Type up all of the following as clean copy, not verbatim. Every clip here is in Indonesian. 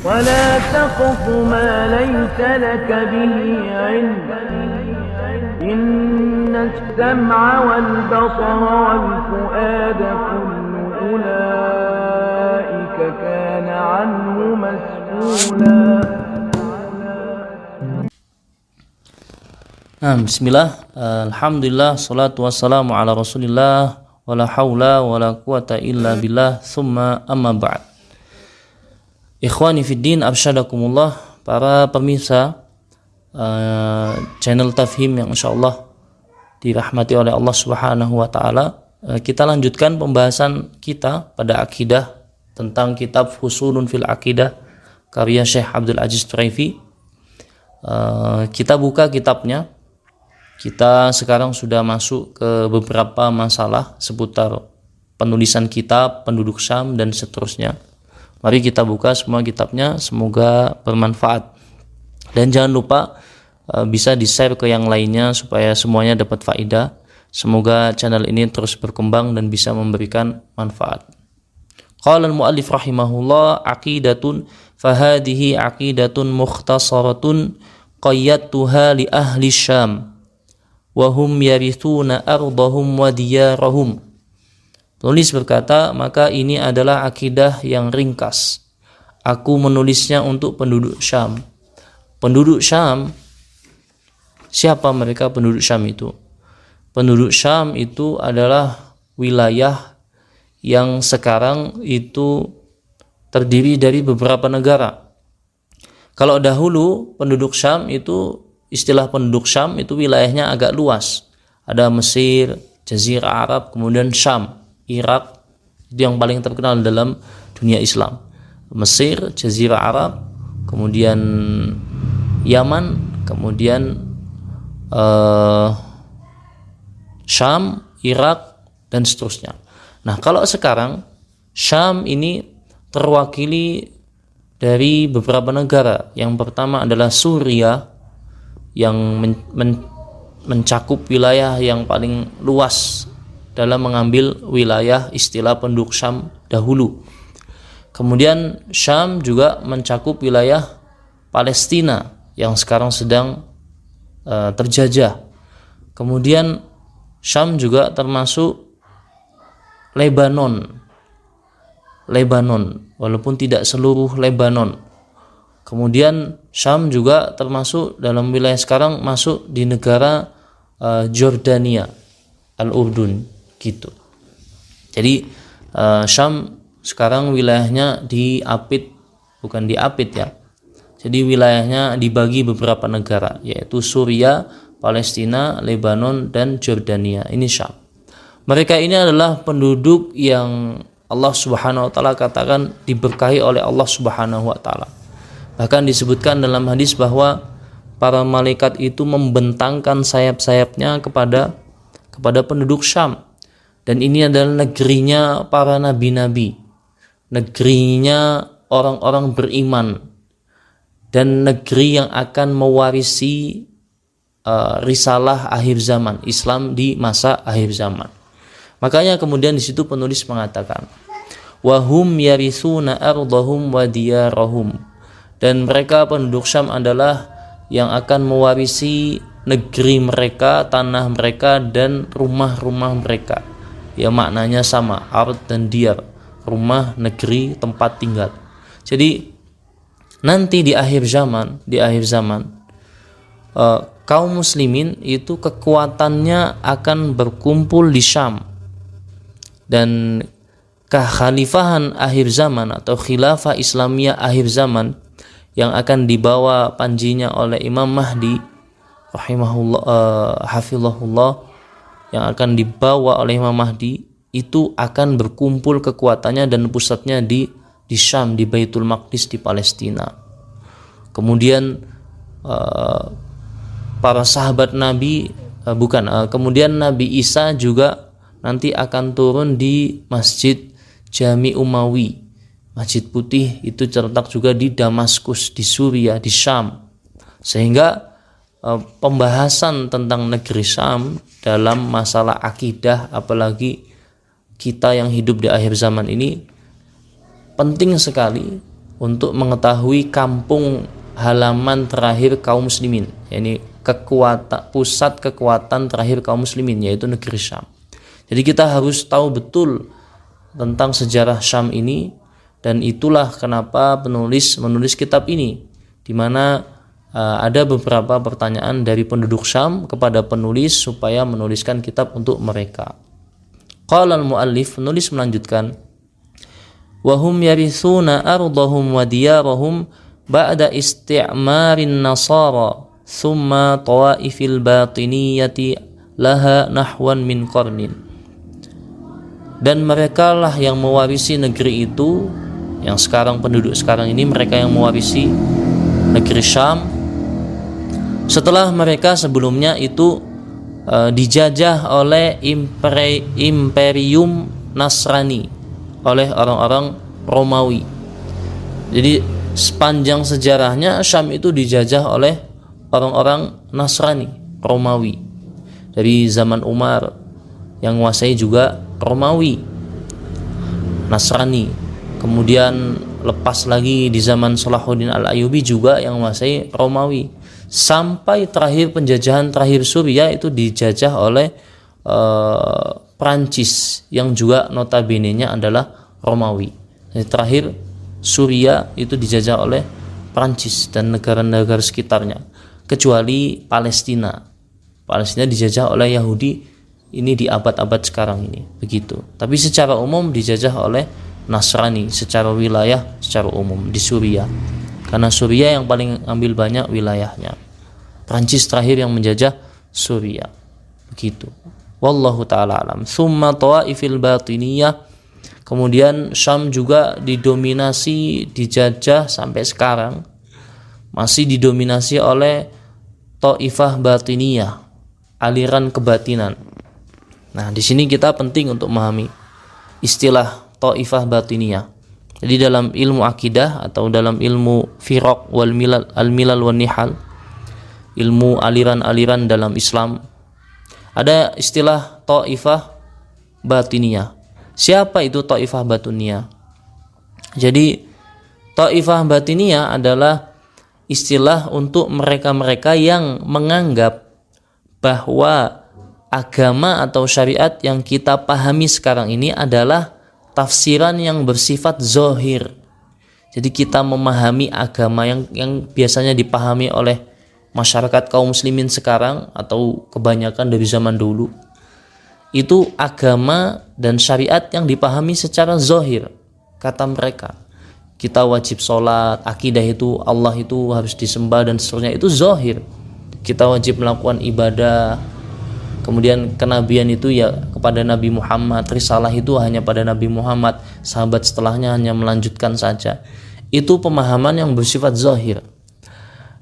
ولا تقف ما ليس لك به علم إن السمع والبصر والفؤاد كل أولئك كان عنه مسؤولا. Bismillah, alhamdulillah, salatu wassalamu ala rasulillah, wala hawla wala quwata illa billah, thumma amma ba'd. Ikhwani fiddin, arsyadakumullah, para pemirsa channel Tafhim yang insyaallah dirahmati oleh Allah subhanahu wa ta'ala. Kita lanjutkan pembahasan kita pada akidah tentang kitab Fusulun fil Aqidah karya Syekh Abdul Aziz Turaifi. Kita buka kitabnya. Kita sekarang sudah masuk ke beberapa masalah seputar penulisan kitab, penduduk Syam, dan seterusnya. Mari kita buka semua kitabnya, semoga bermanfaat. Dan jangan lupa bisa di-share ke yang lainnya supaya semuanya dapat faedah. Semoga channel ini terus berkembang dan bisa memberikan manfaat. Qala al-muallif rahimahullah, aqidatun fahadihi aqidatun mukhtasaratun qayyadtuha li ahli Syam wahum yarithuna ardahum wa diyarahum. Penulis berkata, maka ini adalah akidah yang ringkas. Aku menulisnya untuk penduduk Syam. Penduduk Syam, siapa mereka penduduk Syam itu? Penduduk Syam itu adalah wilayah yang sekarang itu terdiri dari beberapa negara. Kalau dahulu penduduk Syam itu, istilah penduduk Syam itu wilayahnya agak luas. Ada Mesir, Jazirah Arab, kemudian Syam, Irak, itu yang paling terkenal dalam dunia Islam. Mesir, Jazirah Arab, kemudian Yaman, kemudian Syam, Irak, dan seterusnya. Nah, kalau sekarang Syam ini terwakili dari beberapa negara. Yang pertama adalah Suriah, yang mencakup wilayah yang paling luas dalam mengambil wilayah istilah penduduk Syam dahulu. Kemudian Syam juga mencakup wilayah Palestina yang sekarang sedang terjajah. Kemudian Syam juga termasuk Lebanon, walaupun tidak seluruh Lebanon. Kemudian Syam juga termasuk dalam wilayah sekarang masuk di negara Jordania, Al-Urdun gitu. Jadi Syam sekarang wilayahnya diapit, bukan diapit ya. Jadi wilayahnya dibagi beberapa negara, yaitu Suriah, Palestina, Lebanon, dan Jordania. Ini Syam. Mereka ini adalah penduduk yang Allah Subhanahu wa taala katakan diberkahi oleh Allah Subhanahu wa taala. Bahkan disebutkan dalam hadis bahwa para malaikat itu membentangkan sayap-sayapnya kepada penduduk Syam. Dan ini adalah negerinya para nabi-nabi, negerinya orang-orang beriman, dan negeri yang akan mewarisi risalah akhir zaman, Islam di masa akhir zaman. Makanya kemudian di situ penulis mengatakan, wahum yarithuna ardahum wa diyarahum. Dan mereka penduduk Syam adalah yang akan mewarisi negeri mereka, tanah mereka, dan rumah-rumah mereka. Ya, maknanya sama, ard dan diyar, rumah, negeri, tempat tinggal. Jadi nanti di akhir zaman kaum muslimin itu kekuatannya akan berkumpul di Syam. Dan kekhalifahan akhir zaman atau khilafah Islamiyah akhir zaman yang akan dibawa panjinya oleh Imam Mahdi rahimahullah, hafizahullah, yang akan dibawa oleh Imam Mahdi itu akan berkumpul kekuatannya dan pusatnya di Syam, di Baitul Maqdis, di Palestina. Kemudian para sahabat Nabi kemudian Nabi Isa juga nanti akan turun di Masjid Jami Umawi. Masjid Putih itu terletak juga di Damaskus, di Suriah, di Syam. Sehingga pembahasan tentang negeri Syam dalam masalah akidah, apalagi kita yang hidup di akhir zaman ini, penting sekali untuk mengetahui kampung halaman terakhir kaum muslimin, yakni pusat kekuatan terakhir kaum muslimin, yaitu negeri Syam. Jadi kita harus tahu betul tentang sejarah Syam ini, dan itulah kenapa penulis menulis kitab ini, di mana ada beberapa pertanyaan dari penduduk Syam kepada penulis supaya menuliskan kitab untuk mereka. Qala al-muallif, penulis melanjutkan, wa hum yarithuna ardahum wa diyarahum ba'da isti'marin nasara thumma tawaifil batiniyati laha nahwan min qarnin. Dan mereka lah yang mewarisi negeri itu, yang sekarang penduduk sekarang ini, mereka yang mewarisi negeri Syam setelah mereka sebelumnya itu dijajah oleh imperium Nasrani, oleh orang-orang Romawi. Jadi sepanjang sejarahnya Syam itu dijajah oleh orang-orang Nasrani, Romawi. Dari zaman Umar yang menguasai juga Romawi, Nasrani. Kemudian lepas lagi di zaman Salahuddin Al-Ayyubi juga yang menguasai Romawi. Sampai terakhir penjajahan terakhir Suriah itu dijajah oleh Prancis yang juga notabene-nya adalah Romawi. Jadi terakhir Suriah itu dijajah oleh Prancis dan negara-negara sekitarnya, kecuali Palestina. Palestina dijajah oleh Yahudi ini di abad-abad sekarang ini, begitu. Tapi secara umum dijajah oleh Nasrani secara wilayah, secara umum di Suriah. Karena Suriah yang paling ambil banyak wilayahnya. Prancis terakhir yang menjajah Suriah. Begitu. Wallahu ta'ala alam. Thumma tawaifil batiniyah. Kemudian Syam juga didominasi, dijajah sampai sekarang. Masih didominasi oleh Taifah batiniyah, aliran kebatinan. Nah, di sini kita penting untuk memahami istilah Taifah batiniyah. Jadi dalam ilmu akidah atau dalam ilmu firaq wal milal, al-milal wan nihal, ilmu aliran-aliran dalam Islam, ada istilah Taifah batiniyah. Siapa itu Taifah batiniyah? Jadi Taifah batiniyah adalah istilah untuk mereka-mereka yang menganggap bahwa agama atau syariat yang kita pahami sekarang ini adalah tafsiran yang bersifat zahir. Jadi kita memahami agama yang biasanya dipahami oleh masyarakat kaum muslimin sekarang atau kebanyakan dari zaman dulu, itu agama dan syariat yang dipahami secara zahir. Kata mereka, kita wajib sholat, akidah itu Allah itu harus disembah dan seterusnya, itu zahir. Kita wajib melakukan ibadah. Kemudian kenabian itu ya kepada Nabi Muhammad, risalah itu hanya pada Nabi Muhammad, sahabat setelahnya hanya melanjutkan saja. Itu pemahaman yang bersifat zahir.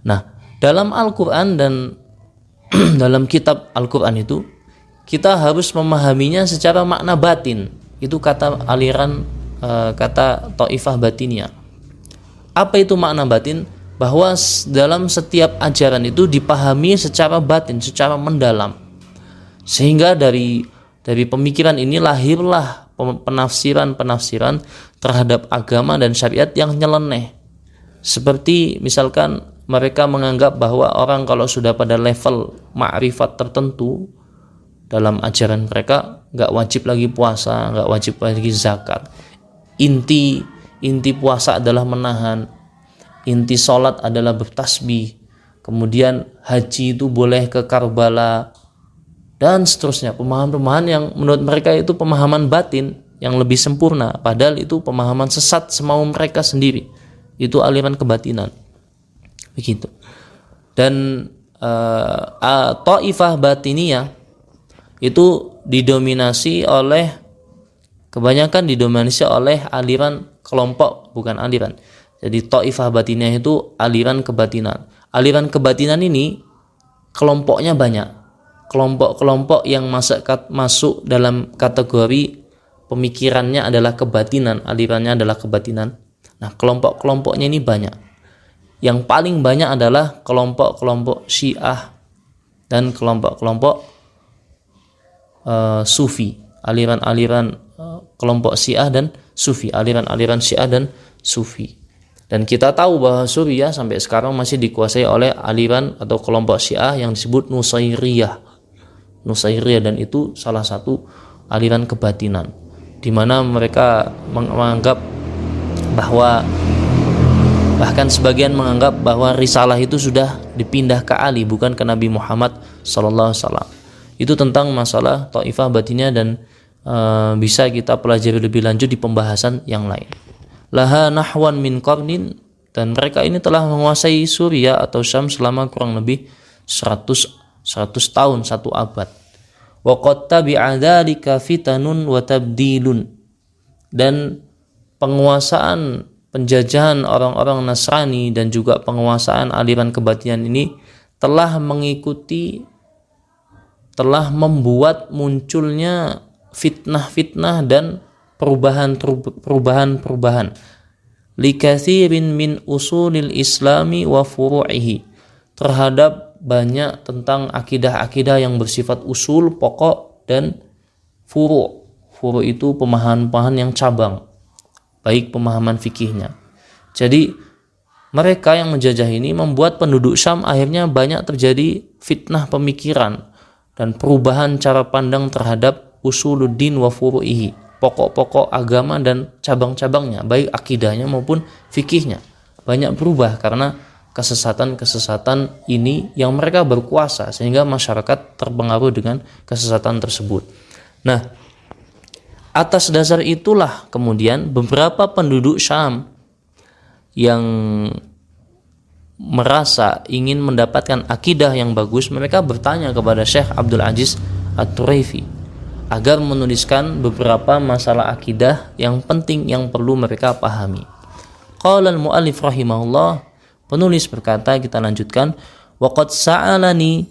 Nah, dalam Al-Quran dan dalam kitab Al-Quran itu kita harus memahaminya secara makna batin. Itu kata aliran kata Taifah batiniyah. Apa itu makna batin? Bahwa dalam setiap ajaran itu dipahami secara batin, secara mendalam. Sehingga dari pemikiran ini lahirlah penafsiran-penafsiran terhadap agama dan syariat yang nyeleneh. Seperti misalkan mereka menganggap bahwa orang kalau sudah pada level ma'rifat tertentu dalam ajaran mereka nggak wajib lagi puasa, nggak wajib lagi zakat. Inti puasa adalah menahan, inti sholat adalah bertasbih, kemudian haji itu boleh ke Karbala, dan seterusnya. Pemahaman-pemahaman yang menurut mereka itu pemahaman batin yang lebih sempurna, padahal itu pemahaman sesat semau mereka sendiri. Itu aliran kebatinan. Begitu. Dan Taifah batiniyah itu kebanyakan didominasi oleh aliran kelompok, bukan aliran. Jadi Taifah batiniyah itu aliran kebatinan. Aliran kebatinan ini kelompoknya banyak. Kelompok-kelompok yang masuk dalam kategori pemikirannya adalah kebatinan, alirannya adalah kebatinan. Nah, kelompok-kelompoknya ini banyak. Yang paling banyak adalah kelompok-kelompok Syiah dan kelompok-kelompok Sufi, aliran-aliran kelompok Syiah dan Sufi, aliran-aliran Syiah dan Sufi. Dan kita tahu bahwa Suriah sampai sekarang masih dikuasai oleh aliran atau kelompok Syiah yang disebut Nusairiyah. Dan itu salah satu aliran kebatinan, di mana mereka menganggap bahwa, bahkan sebagian menganggap bahwa risalah itu sudah dipindah ke Ali, bukan ke Nabi Muhammad SAW. Itu tentang masalah Taifah batinnya, dan bisa kita pelajari lebih lanjut di pembahasan yang lain. Laha nahwan min qarnin, dan mereka ini telah menguasai Suriah atau Syam selama kurang lebih 100 tahun, 1 abad. Wa qad tabi'a dzalika fitanun wa tabdilun, dan penguasaan penjajahan orang-orang Nasrani dan juga penguasaan aliran kebatinan ini telah membuat munculnya fitnah-fitnah dan perubahan likatsirin min usulil islami wa furu'ihi, terhadap banyak tentang akidah-akidah yang bersifat usul, pokok, dan furu'. Furu' itu pemahaman-pemahaman yang cabang, baik pemahaman fikihnya. Jadi mereka yang menjajah ini membuat penduduk Syam akhirnya banyak terjadi fitnah pemikiran dan perubahan cara pandang terhadap usuluddin wa furu'ihi, pokok-pokok agama dan cabang-cabangnya, baik akidahnya maupun fikihnya, banyak berubah karena kesesatan-kesesatan ini yang mereka berkuasa, sehingga masyarakat terpengaruh dengan kesesatan tersebut. Nah, atas dasar itulah kemudian beberapa penduduk Syam yang merasa ingin mendapatkan akidah yang bagus, mereka bertanya kepada Syekh Abdul Aziz At-Turaifi agar menuliskan beberapa masalah akidah yang penting yang perlu mereka pahami. Qala al-mu'allif rahimahullah, penulis berkata, kita lanjutkan, waqad sa'alani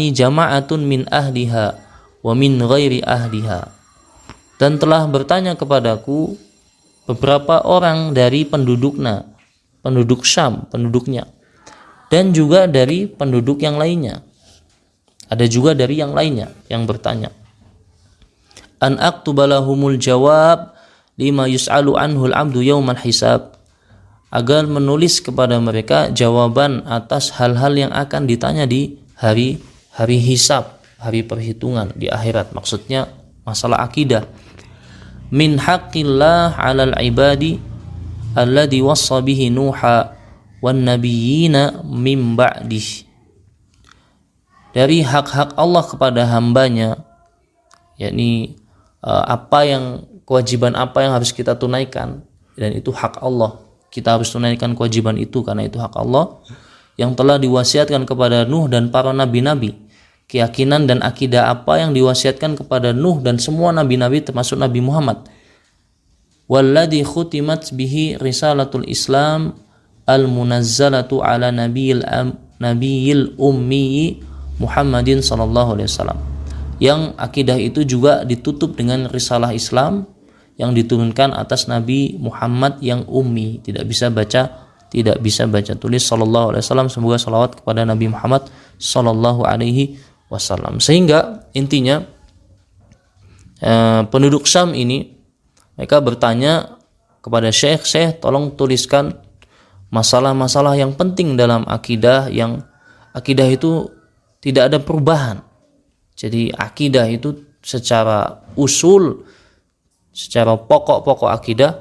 jama'atun min ahliha wa min ghairi ahliha, dan telah bertanya kepadaku beberapa orang dari penduduk Syam, penduduknya, dan juga dari penduduk yang lainnya. Ada juga dari yang lainnya yang bertanya, an aktubalahumul jawab lima yus'alu anhul abdu yaumal hisab, agar menulis kepada mereka jawaban atas hal-hal yang akan ditanya di hari hisab, hari perhitungan di akhirat, maksudnya masalah akidah. Min haqqillah 'alal ibadi alladhi wassa bihi nuha wan nabiyina min ba'dih, dari hak-hak Allah kepada hambanya, yakni kewajiban apa yang harus kita tunaikan, dan itu hak Allah, kita harus tunaikan kewajiban itu karena itu hak Allah yang telah diwasiatkan kepada Nuh dan para nabi-nabi. Keyakinan dan akidah apa yang diwasiatkan kepada Nuh dan semua nabi-nabi termasuk Nabi Muhammad. Walladhi khutimat bihi risalatul Islam al-munazzalatu ala nabiyil ummi Muhammadin sallallahu alaihi wasallam, yang akidah itu juga ditutup dengan risalah Islam yang diturunkan atas Nabi Muhammad yang ummi, tidak bisa baca tulis sallallahu alaihi wasallam. Semoga salawat kepada Nabi Muhammad sallallahu alaihi wasallam. Sehingga intinya penduduk Syam ini mereka bertanya kepada Syekh, tolong tuliskan masalah-masalah yang penting dalam akidah, yang akidah itu tidak ada perubahan. Jadi akidah itu secara usul, secara pokok-pokok akidah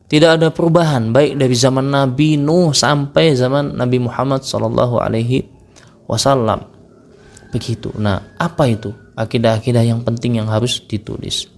tidak ada perubahan, baik dari zaman Nabi Nuh sampai zaman Nabi Muhammad sallallahu alaihi wasallam. Begitu. Nah, apa itu akidah-akidah yang penting yang harus ditulis?